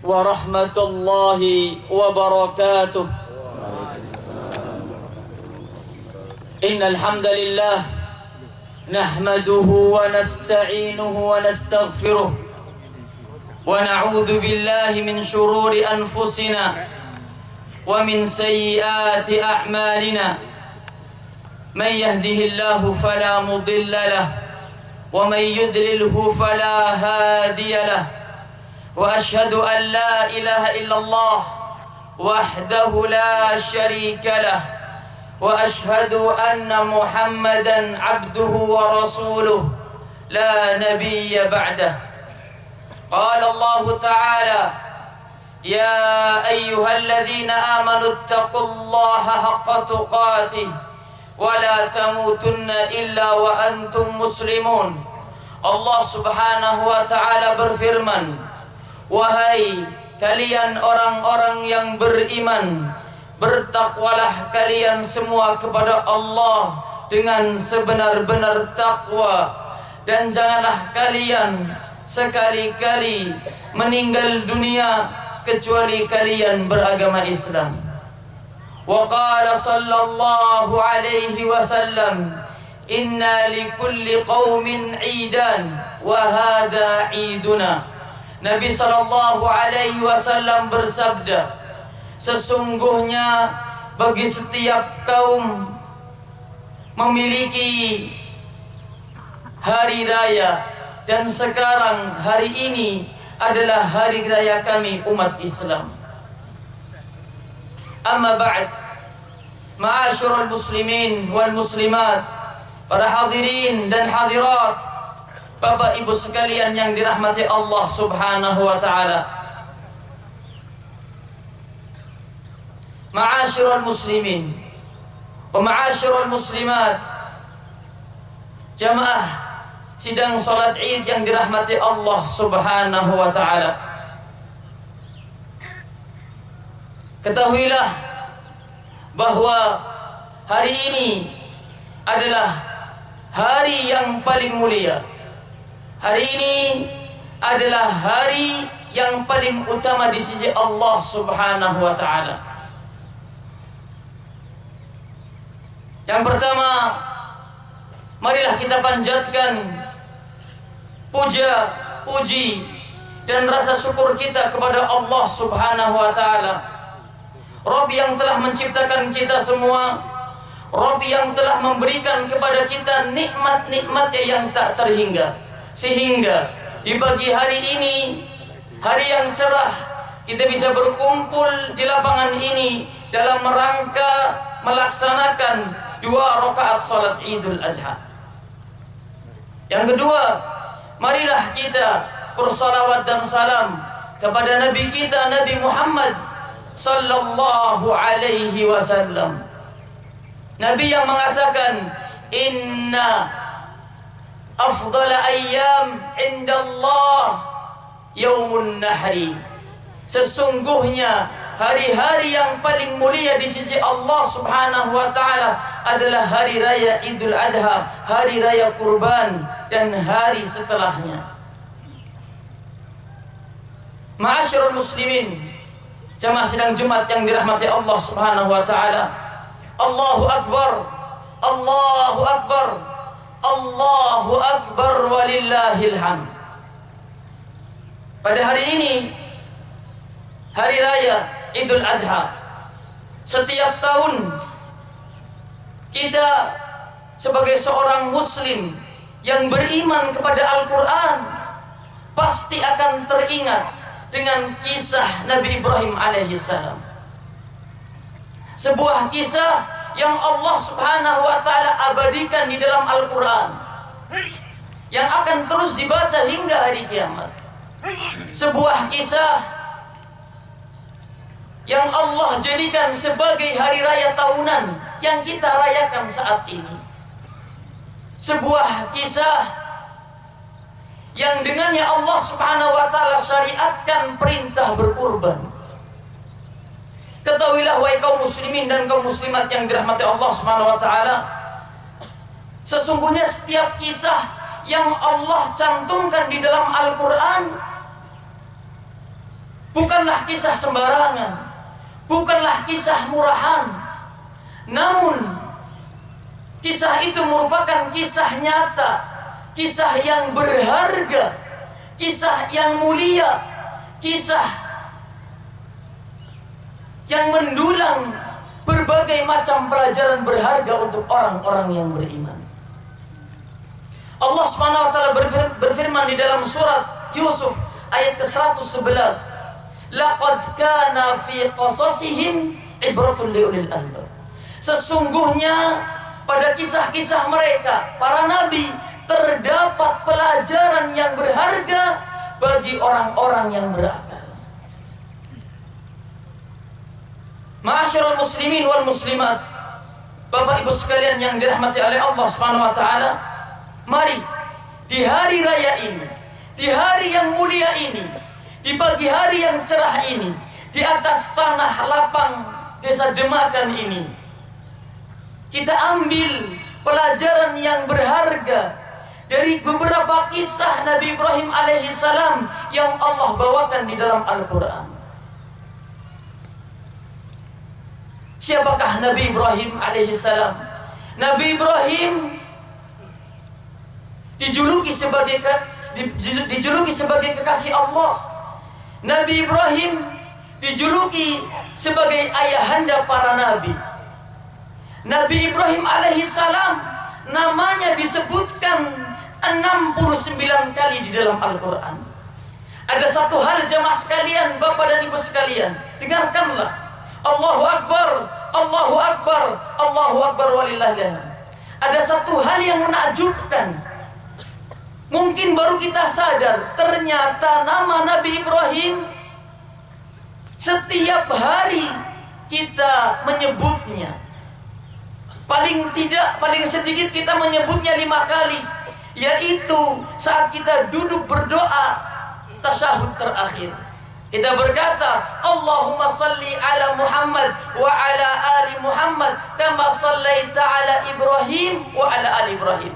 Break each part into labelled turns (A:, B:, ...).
A: ورحمة الله وبركاته. إن الحمد لله نحمده ونستعينه ونستغفره ونعوذ بالله من شرور أنفسنا ومن سيئات أعمالنا. من يهده الله فلا مضل له ومن يضلله فلا هادي له. وأشهد أن لا إله إلا الله وحده لا شريك له وأشهد أن محمدا عبده ورسوله لا نبي بعده. قال الله تعالى: يا أيها الذين آمنوا اتقوا الله حق تقاته ولا تموتن إلا وأنتم مسلمون. Allah subhanahu wa ta'ala berfirman, wahai kalian orang-orang yang beriman, bertakwalah kalian semua kepada Allah dengan sebenar-benar takwa, dan janganlah kalian sekali-kali meninggal dunia kecuali kalian beragama Islam. Wa qala sallallahu alaihi wasallam, inna likulli qaumin 'idan wa hadha 'iduna. Nabi sallallahu alaihi wasallam bersabda, sesungguhnya bagi setiap kaum memiliki hari raya, dan sekarang hari ini adalah hari raya kami umat Islam. Amma ba'd, ma'asyiral muslimin wal muslimat, para hadirin dan hadirat, Bapak Ibu sekalian yang dirahmati Allah subhanahu wa ta'ala. Ma'asyiral muslimin wa ma'asyiral muslimat, jamaah sidang salat Id yang dirahmati Allah subhanahu wa ta'ala. Ketahuilah bahwa hari ini adalah hari yang paling mulia. Hari ini adalah hari yang paling utama di sisi Allah subhanahu wa ta'ala. Yang pertama, marilah kita panjatkan puja, puji, dan rasa syukur kita kepada Allah subhanahu wa ta'ala, Rabb yang telah menciptakan kita semua, Rabb yang telah memberikan kepada kita nikmat-nikmatnya yang tak terhingga, sehingga di pagi hari ini, hari yang cerah, kita bisa berkumpul di lapangan ini dalam rangka melaksanakan 2 rakaat salat Idul Adha. Yang kedua, marilah kita bersalawat dan salam kepada Nabi kita, Nabi Muhammad sallallahu alaihi wasallam. Nabi yang mengatakan, inna afdala ayyam indallah yaumun nahri. Sesungguhnya hari-hari yang paling mulia di sisi Allah subhanahu wa ta'ala adalah hari raya Idul Adha, hari raya kurban, dan hari setelahnya. Ma'asyiral muslimin, jamaah sidang Jumat yang dirahmati Allah subhanahu wa ta'ala, Allahu Akbar, Allahu Akbar, Allahu Akbar walillahil hamd. Pada hari ini, hari raya Idul Adha, setiap tahun kita sebagai seorang muslim yang beriman kepada Al-Quran pasti akan teringat dengan kisah Nabi Ibrahim alaihissalam. Sebuah kisah yang Allah subhanahu wa ta'ala abadikan di dalam Al-Quran, yang akan terus dibaca hingga hari kiamat. Sebuah kisah yang Allah jadikan sebagai hari raya tahunan yang kita rayakan saat ini. Sebuah kisah yang dengannya Allah subhanahu wa ta'ala syariatkan perintah berkurban. Ketahuilah wahai kaum muslimin dan kaum muslimat yang dirahmati Allah subhanahu wa ta'ala, sesungguhnya setiap kisah yang Allah cantumkan di dalam Al-Quran bukanlah kisah sembarangan, bukanlah kisah murahan, namun kisah itu merupakan kisah nyata, kisah yang berharga, kisah yang mulia, kisah yang mendulang berbagai macam pelajaran berharga untuk orang-orang yang beriman. Allah Subhanahu wa taala berfirman di dalam surat Yusuf ayat ke-111, laqad kana fi qasasihim ibratun liulil albab. Sesungguhnya pada kisah-kisah mereka para nabi terdapat pelajaran yang berharga bagi orang-orang yang berakal. Ma'asyiral muslimin wal muslimat, Bapak Ibu sekalian yang dirahmati oleh Allah Subhanahu wa taala, mari di hari raya ini, di hari yang mulia ini, di pagi hari yang cerah ini, di atas tanah lapang Desa Demakan ini, kita ambil pelajaran yang berharga dari beberapa kisah Nabi Ibrahim alaihissalam yang Allah bawakan di dalam Al-Quran. Siapakah Nabi Ibrahim alaihissalam? Nabi Ibrahim dijuluki sebagai kekasih Allah. Nabi Ibrahim dijuluki sebagai ayahanda para nabi. Nabi Ibrahim alaihissalam namanya disebutkan 69 kali di dalam Al-Quran. Ada satu hal jamaah sekalian, Bapak dan Ibu sekalian, dengarkanlah. Allahu Akbar, Allahu Akbar, Allahu Akbar walillahilhamd. Ada satu hal yang menakjubkan. Mungkin baru kita sadar, ternyata nama Nabi Ibrahim setiap hari kita menyebutnya. Paling sedikit kita menyebutnya 5 kali, yaitu saat kita duduk berdoa tasyahud terakhir. Kita berkata, Allahumma salli ala Muhammad wa ala ali Muhammad kama sallaita ala Ibrahim wa ala ali Ibrahim.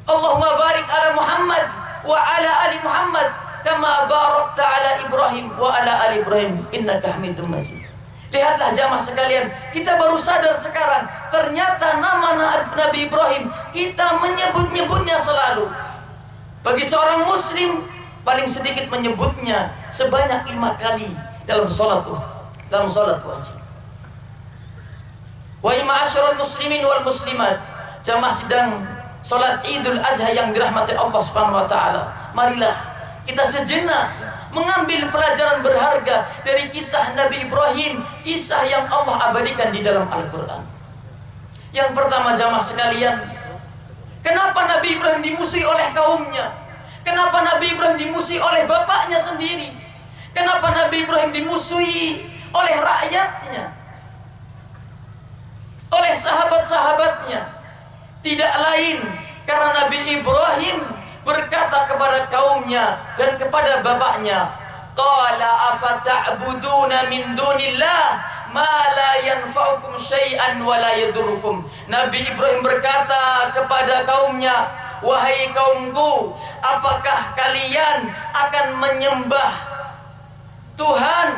A: Allahumma barik ala Muhammad wa ala ali Muhammad kama barakta ala Ibrahim wa ala ali Ibrahim innaka Hamidum Majid. Lihatlah jamaah sekalian, kita baru sadar sekarang ternyata nama Nabi Ibrahim kita menyebut-nyebutnya selalu. Bagi seorang muslim paling sedikit menyebutnya sebanyak 5 kali dalam sholat wajib. Wa ma'asyiral muslimin wal muslimat, jamaah sedang sholat Idul Adha yang dirahmati Allah Subhanahu wa taala. Marilah kita sejenak mengambil pelajaran berharga dari kisah Nabi Ibrahim, kisah yang Allah abadikan di dalam Al-Quran. Yang pertama jamaah sekalian, kenapa Nabi Ibrahim dimusuhi oleh kaumnya? Kenapa Nabi Ibrahim dimusuhi oleh bapaknya sendiri? Kenapa Nabi Ibrahim dimusuhi oleh rakyatnya, oleh sahabat-sahabatnya? Tidak lain karena Nabi Ibrahim berkata kepada kaumnya dan kepada bapaknya, qala afata'buduna min dunillah ma la yanfa'ukum syai'an wa la yadurrukum. Nabi Ibrahim berkata kepada kaumnya, wahai kaumku, apakah kalian akan menyembah Tuhan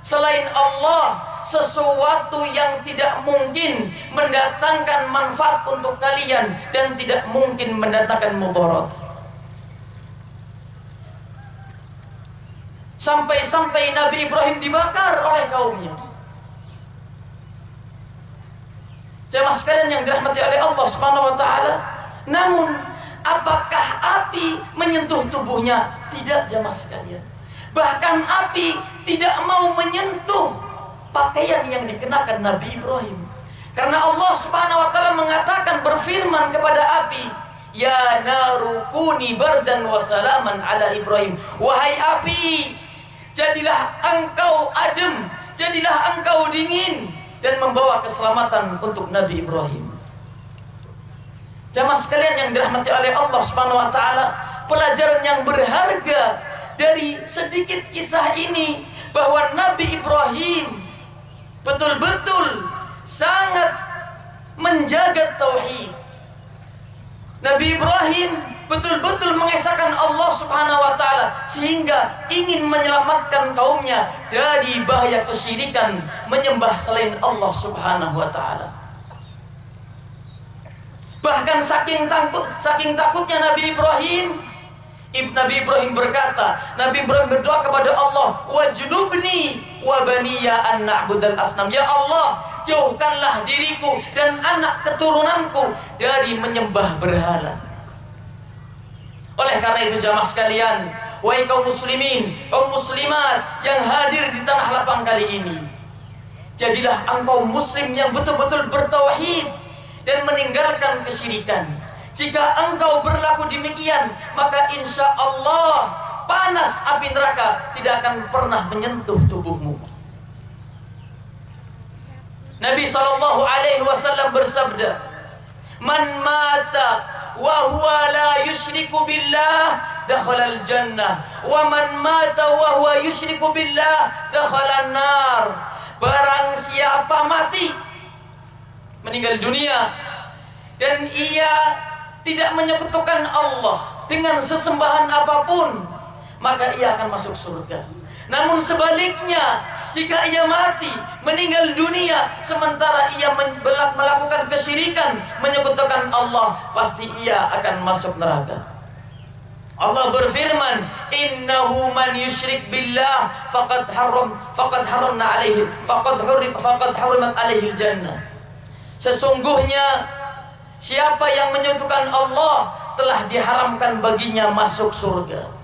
A: selain Allah, sesuatu yang tidak mungkin mendatangkan manfaat untuk kalian dan tidak mungkin mendatangkan mudarat? Sampai-sampai Nabi Ibrahim dibakar oleh kaumnya. Jemaah sekalian yang dirahmati oleh Allah Subhanahu wa taala, namun apakah api menyentuh tubuhnya? Tidak jemaah sekalian. Bahkan api tidak mau menyentuh pakaian yang dikenakan Nabi Ibrahim. Karena Allah Subhanahu wa taala mengatakan, berfirman kepada api, ya naru kuni bardan wa salaman ala Ibrahim. Wahai api, jadilah engkau adem, jadilah engkau dingin dan membawa keselamatan untuk Nabi Ibrahim. Jamaah sekalian yang dirahmati oleh Allah Subhanahu wa taala, pelajaran yang berharga dari sedikit kisah ini bahwa Nabi Ibrahim betul-betul sangat menjaga tauhid. Nabi Ibrahim betul-betul mengesahkan Allah Subhanahu wa taala, sehingga ingin menyelamatkan kaumnya dari bahaya kesyirikan menyembah selain Allah Subhanahu wa taala. Bahkan saking takutnya Nabi Ibrahim berkata, Nabi Ibrahim berdoa kepada Allah, wajnubni wa baniya an na'budal asnam. Ya Allah, jauhkanlah diriku dan anak keturunanku dari menyembah berhala. Oleh karena itu jamaah sekalian, wahai kaum muslimin, kaum muslimat yang hadir di tanah lapang kali ini, jadilah engkau muslim yang betul-betul bertauhid dan meninggalkan kesyirikan. Jika engkau berlaku demikian, maka insya Allah panas api neraka tidak akan pernah menyentuh tubuhmu. Nabi SAW bersabda, man mata wa huwa la yusyriku billah dakhala al-jannah wa man mata wa huwa yusyriku billah dakhala an-nar. Barang siapa mati, meninggal dunia, dan ia tidak menyekutukan Allah dengan sesembahan apapun, maka ia akan masuk surga. Namun sebaliknya, jika ia mati, meninggal dunia, sementara ia melakukan kesyirikan, menyekutukan Allah, pasti ia akan masuk neraka. Allah berfirman, innahu man yusyrik billah faqad hurimat alaihi jannah. Sesungguhnya siapa yang menyekutukan Allah telah diharamkan baginya masuk surga.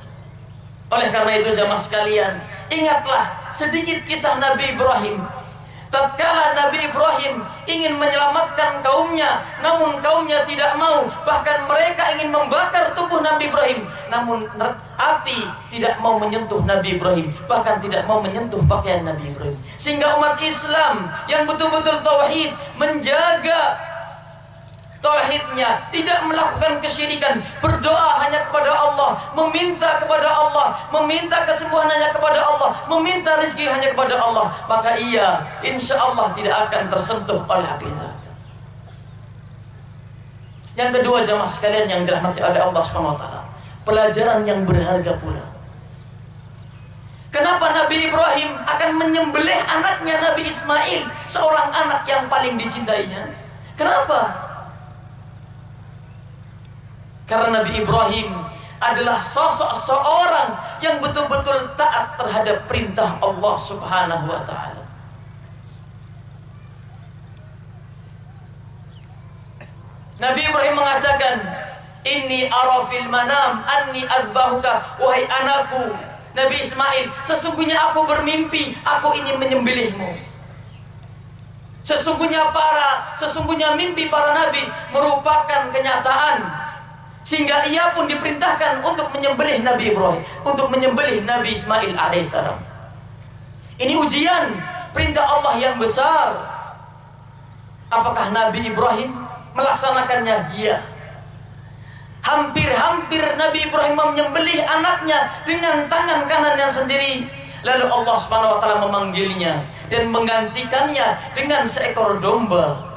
A: Oleh karena itu jamaah sekalian, ingatlah sedikit kisah Nabi Ibrahim. Tatkala Nabi Ibrahim ingin menyelamatkan kaumnya, namun kaumnya tidak mau. Bahkan mereka ingin membakar tubuh Nabi Ibrahim, namun api tidak mau menyentuh Nabi Ibrahim, bahkan tidak mau menyentuh pakaian Nabi Ibrahim. Sehingga umat Islam yang betul-betul tauhid, menjaga tauhidnya, tidak melakukan kesyirikan, berdoa hanya kepada Allah, meminta kepada Allah, meminta kesembuhan hanya kepada Allah, meminta rezeki hanya kepada Allah, maka ia insya Allah tidak akan tersentuh oleh api neraka. Yang kedua jamaah sekalian yang dirahmati oleh Allah Subhanahu wa taala, pelajaran yang berharga pula. Kenapa Nabi Ibrahim akan menyembelih anaknya Nabi Ismail, seorang anak yang paling dicintainya? Kenapa? Karena Nabi Ibrahim adalah sosok seorang yang betul-betul taat terhadap perintah Allah Subhanahu wa taala. Nabi Ibrahim mengatakan, inni ara fil manam anni azbahuka, wahai anakku Nabi Ismail, sesungguhnya aku bermimpi aku ingin menyembelihmu. Sesungguhnya mimpi para nabi merupakan kenyataan, sehingga ia pun diperintahkan untuk menyembelih Nabi Ibrahim, untuk menyembelih Nabi Ismail alaihissalam. Ini ujian perintah Allah yang besar. Apakah Nabi Ibrahim melaksanakannya? Iya. Hampir-hampir Nabi Ibrahim menyembelih anaknya dengan tangan kanannya sendiri. Lalu Allah Subhanahu wa taala memanggilnya dan menggantikannya dengan seekor domba.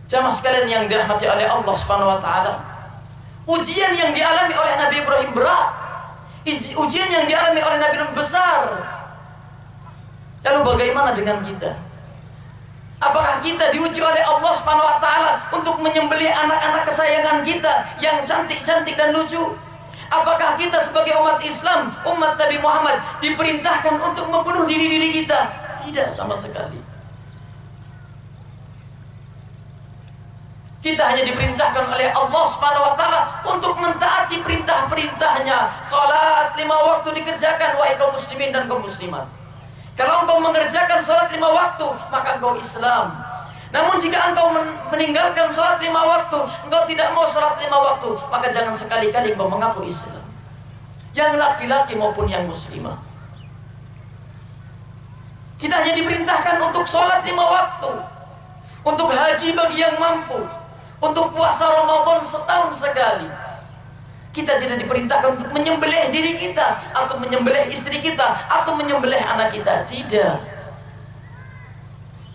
A: Jamaah sekalian yang dirahmati oleh Allah Subhanahu wa taala, ujian yang dialami oleh Nabi Ibrahim berat, ujian yang dialami oleh Nabi Ibrahim besar. Lalu bagaimana dengan kita? Apakah kita diuji oleh Allah Subhanahu wa taala untuk menyembelih anak-anak kesayangan kita yang cantik-cantik dan lucu? Apakah kita sebagai umat Islam, umat Nabi Muhammad, diperintahkan untuk membunuh diri-diri kita? Tidak sama sekali. Kita hanya diperintahkan oleh Allah Subhanahu wa taala untuk mentaati perintah-perintahnya. Salat 5 waktu dikerjakan, wahai kaum muslimin dan kaum muslimat. Kalau engkau mengerjakan salat 5 waktu, maka engkau Islam. Namun jika engkau meninggalkan salat 5 waktu, engkau tidak mau salat 5 waktu, maka jangan sekali-kali engkau mengaku Islam. Yang laki-laki maupun yang muslimah. Kita hanya diperintahkan untuk salat 5 waktu, untuk haji bagi yang mampu, untuk puasa Ramadan setahun sekali. Kita tidak diperintahkan untuk menyembelih diri kita, atau menyembelih istri kita, atau menyembelih anak kita. Tidak.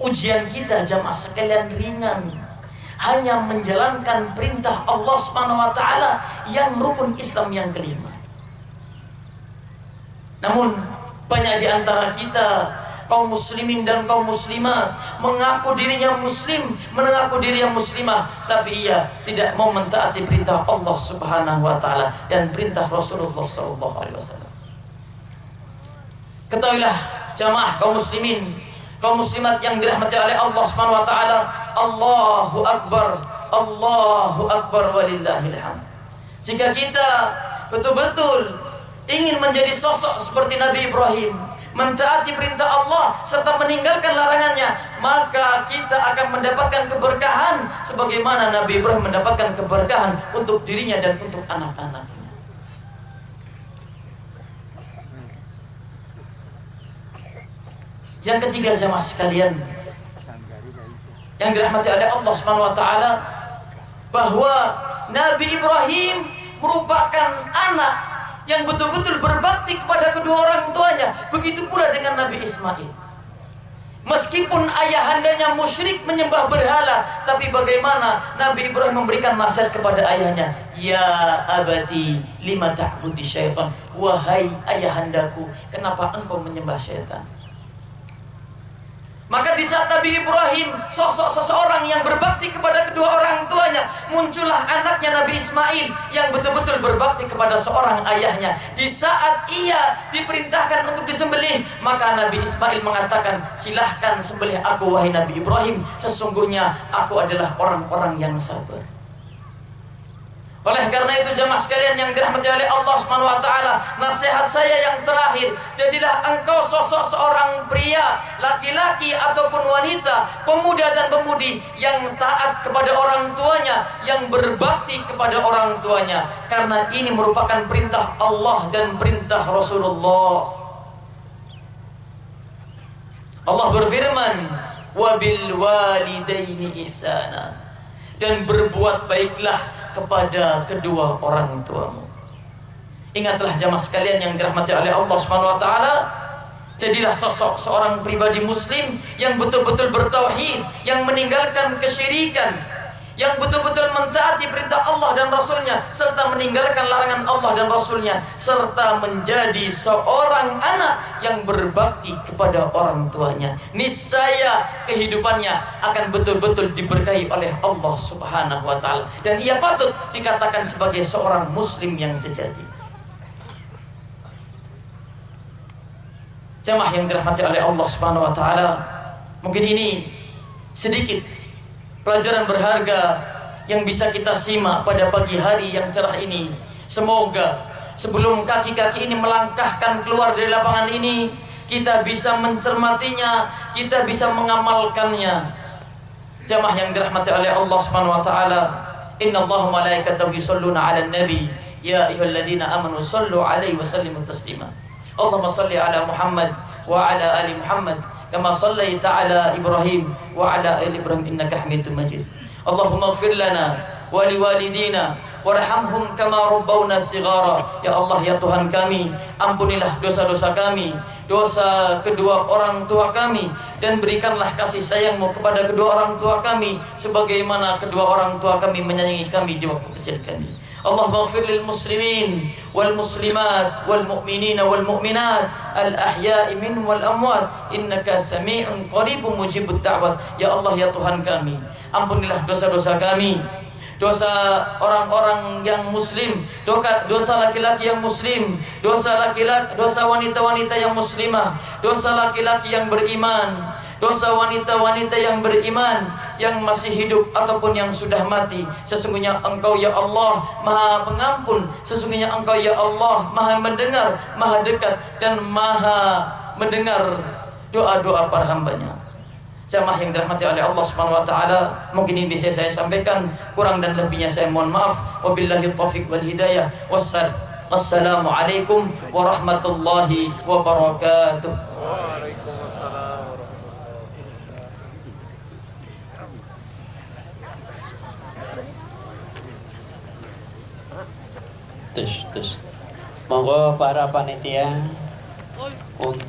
A: Ujian kita jamaah sekalian ringan, hanya menjalankan perintah Allah Subhanahu wa taala yang rukun Islam yang kelima. Namun banyak di antara kita kaum muslimin dan kaum muslimah mengaku dirinya muslim, mengaku dirinya muslimah, tapi ia tidak mau mentaati perintah Allah Subhanahu wa taala dan perintah Rasulullah sallallahu alaihi wasallam. Ketahuilah jamaah kaum muslimin, kaum muslimat yang dirahmati oleh Allah Subhanahu wa taala, Allahu akbar, Allahu akbar walillahil hamd. Jika kita betul-betul ingin menjadi sosok seperti Nabi Ibrahim, mentaati perintah Allah serta meninggalkan larangannya, maka kita akan mendapatkan keberkahan sebagaimana Nabi Ibrahim mendapatkan keberkahan untuk dirinya dan untuk anak-anaknya. Yang ketiga jemaah sekalian yang dirahmati oleh Allah Subhanahu wa taala, bahwa Nabi Ibrahim merupakan anak yang betul-betul berbakti kepada kedua orang tuanya. Begitu pula dengan Nabi Ismail. Meskipun ayahandanya musyrik menyembah berhala, tapi bagaimana Nabi Ibrahim memberikan nasihat kepada ayahnya, ya abati lima ta'budi syaitan, wahai ayahandaku, kenapa engkau menyembah syaitan? Maka di saat Nabi Ibrahim sosok seseorang yang berbakti kepada kedua orang tuanya, muncullah anaknya Nabi Ismail yang betul-betul berbakti kepada seorang ayahnya. Di saat ia diperintahkan untuk disembelih, maka Nabi Ismail mengatakan, silahkan sembelih aku wahai Nabi Ibrahim, sesungguhnya aku adalah orang-orang yang sabar. Oleh karena itu jemaah sekalian yang dirahmati oleh Allah Subhanahu wa taala, nasihat saya yang terakhir, jadilah engkau sosok seorang pria, laki-laki ataupun wanita, pemuda dan pemudi yang taat kepada orang tuanya, yang berbakti kepada orang tuanya, karena ini merupakan perintah Allah dan perintah Rasulullah. Allah berfirman, wabil walidaini ihsana, dan berbuat baiklah kepada kedua orang tuamu. Ingatlah jamaah sekalian yang dirahmati oleh Allah Subhanahu wa taala, jadilah sosok seorang pribadi muslim yang betul-betul bertauhid, yang meninggalkan kesyirikan, yang betul-betul mentaati perintah Allah dan Rasulnya, serta meninggalkan larangan Allah dan Rasulnya, serta menjadi seorang anak yang berbakti kepada orang tuanya. Niscaya kehidupannya akan betul-betul diberkahi oleh Allah Subhanahu wa taala, dan ia patut dikatakan sebagai seorang muslim yang sejati. Jamaah yang dirahmati oleh Allah Subhanahu wa taala, mungkin ini sedikit pelajaran berharga yang bisa kita simak pada pagi hari yang cerah ini. Semoga sebelum kaki-kaki ini melangkahkan keluar dari lapangan ini, kita bisa mencermatinya, kita bisa mengamalkannya. Jamaah yang dirahmati oleh Allah Subhanahu wa taala, innallaha wa malaikatahu yusholluna 'alan nabi ya ayyuhalladzina amanu shallu 'alaihi wa sallimu taslima. Allahumma shalli 'ala Muhammad wa 'ala ali Muhammad kama shallaita 'ala Ibrahim wa 'ala ali Ibrahim innaka Hamidum Majid. Allahumma ighfir lana wa liwalidina warhamhum kama rabbawna shighara. Ya Allah, ya Tuhan kami, ampunilah dosa-dosa kami, dosa kedua orang tua kami, dan berikanlah kasih sayang-Mu kepada kedua orang tua kami sebagaimana kedua orang tua kami menyayangi kami di waktu kecil kami. Allahumma ighfir lil muslimin wal muslimat wal mu'minin wal mu'minat al ahya'i minhum wal amwat innaka sami'un qaribun mujibud da'wat. Ya Allah, ya Tuhan kami, ampunilah dosa-dosa kami, dosa orang-orang yang muslim, dosa laki-laki yang muslim, dosa wanita-wanita yang muslimah, dosa laki-laki yang beriman, dosa wanita-wanita yang beriman yang masih hidup ataupun yang sudah mati. Sesungguhnya Engkau ya Allah Maha Pengampun, sesungguhnya Engkau ya Allah Maha mendengar, Maha dekat, dan Maha mendengar doa-doa para hambanya. Jamaah yang dirahmati oleh Allah Subhanahu wa taala, mungkin ini bisa saya sampaikan, kurang dan lebihnya saya mohon maaf. Wabillahi taufiq wal hidayah. Wassalamualaikum warahmatullahi wabarakatuh.
B: Terus monggo para panitia untuk